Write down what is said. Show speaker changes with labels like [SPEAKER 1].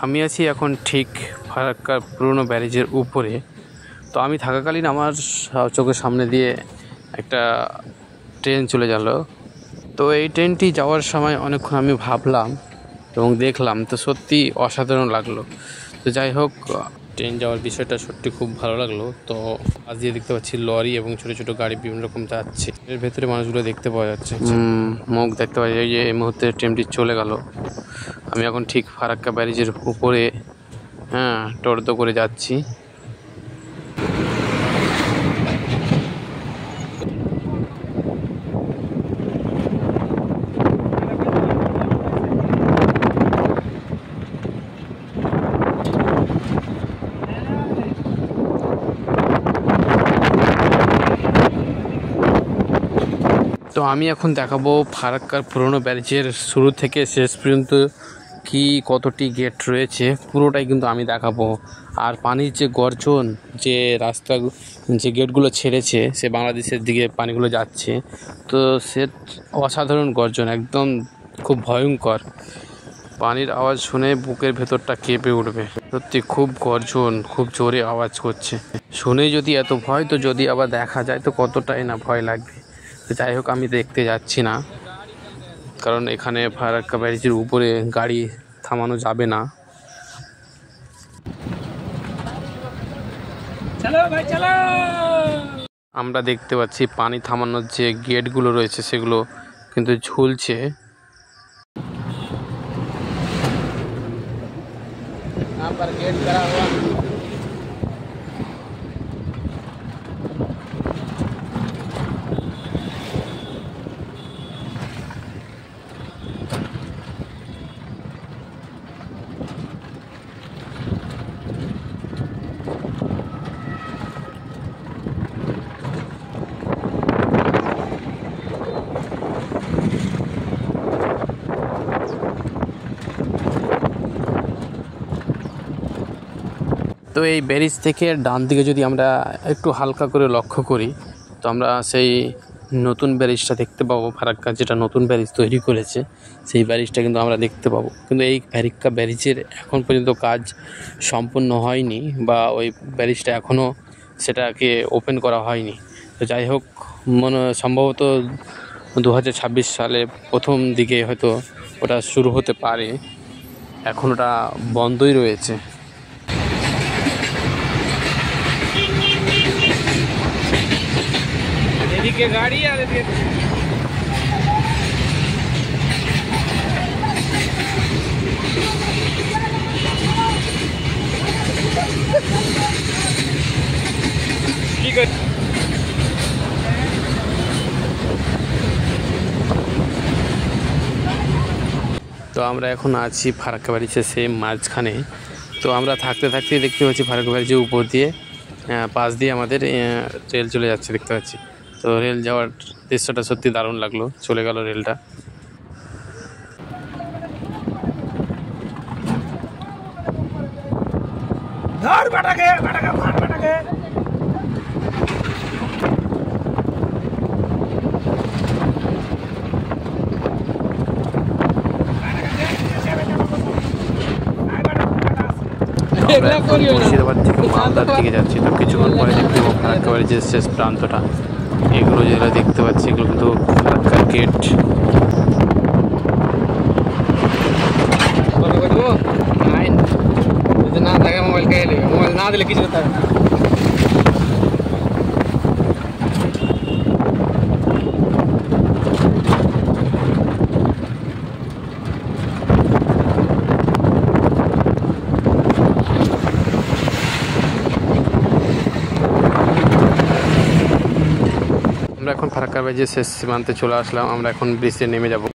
[SPEAKER 1] আমি আছি এখন ঠিক ফারাক্কার পুরনো ব্যারেজের উপরে। তো আমি থাকাকালীন আমার চোখের সামনে দিয়ে একটা ট্রেন চলে গেল। তো এই ট্রেনটি যাওয়ার সময় অনেকক্ষণ আমি ভাবলাম এবং দেখলাম, তো সত্যি অসাধারণ লাগলো। তো যাই হোক, ট্রেন যাওয়ার বিষয়টা সত্যি খুব ভালো লাগলো। তো আজ দিয়ে দেখতে পাচ্ছি লরি এবং ছোটো ছোটো গাড়ি বিভিন্ন রকম যাচ্ছে, এর ভেতরে মানুষগুলো দেখতে পাওয়া যাচ্ছে, মুখ দেখতে পাওয়া যায়। এই মুহূর্তে ট্রেনটি চলে গেল। আমি এখন ঠিক ফারাক্কা ব্যারেজের উপরে টোটো করে যাচ্ছি। তো আমি এখন দেখাবো ফারাক্কার পুরনো ব্যারেজের শুরু থেকে শেষ পর্যন্ত কি কতটি গেট রয়েছে, পুরোটাই কিন্তু আমি দেখাবো। আর পানির যে গর্জন, যে রাস্তা, যে গেটগুলো ছেড়েছে, সে বাংলাদেশের দিকে পানিগুলো যাচ্ছে, তো সে অসাধারণ গর্জন, একদম খুব ভয়ঙ্কর। পানির আওয়াজ শুনে বুকের ভেতরটা কেঁপে উঠবে। সত্যি খুব গর্জন, খুব জোরে আওয়াজ করছে। শুনে যদি এত ভয়, তো যদি আবার দেখা যায় তো কতটাই না ভয় লাগবে। তো যাই হোক, আমি দেখতে যাচ্ছি না, কারণ এখানে ফারাক্কা ব্যারেজের উপরে গাড়ি থামানো যাবে না। আমরা দেখতে পাচ্ছি পানি থামানোর যে গেটগুলো রয়েছে সেগুলো কিন্তু ঝুলছে। গেট করা हुआ। তো এই ব্যারেজ থেকে ডান দিকে যদি আমরা একটু হালকা করে লক্ষ্য করি, তো আমরা সেই নতুন ব্যারেজটা দেখতে পাবো। ফারাক্কা যেটা নতুন ব্যারেজ তৈরি করেছে, সেই ব্যারেজটা কিন্তু আমরা দেখতে পাবো। কিন্তু এই ফারাক্কা ব্যারেজের এখন পর্যন্ত কাজ সম্পূর্ণ হয়নি, বা ওই ব্যারেজটা এখনও সেটাকে ওপেন করা হয়নি। তো যাই হোক, সম্ভবত 2026 সালে প্রথম দিকে হয়তো ওটা শুরু হতে পারে, এখন ওটা বন্ধই রয়েছে। এদিকে গাড়ি আর এদিকে কি কর। তো আমরা এখন আছি ফারাক্কা ব্যারেজের সেম মাঝখানে। তো আমরা থাকতে থাকতেই দেখতে পাচ্ছি ফারাক্কা ব্যারেজের উপর দিয়ে পাশ দিয়ে আমাদের রেল চলে যাচ্ছে দেখতে পাচ্ছি। তো রেল যাওয়ার দৃশ্যটা সত্যি দারুণ লাগলো। চলে গেল রেলটা। মুর্শিদাবাদ থেকে মালদার দিকে যাচ্ছি। তো কিছুক্ষণ পরে দেখতে পাবো ফারাক্কা ব্যারেজের শেষ প্রান্তটা। এগুলো যেগুলো দেখতে পাচ্ছি এগুলো কিন্তু ফারাক্কার গেট। না থাকে মোবাইল কে মোবাইল না দিলে কিছু থাকে। আমরা এখন ফারাক্কা ব্যারেজের শেষ সীমান্তে চলে আসলাম। আমরা এখন ব্রিজে নেমে যাব।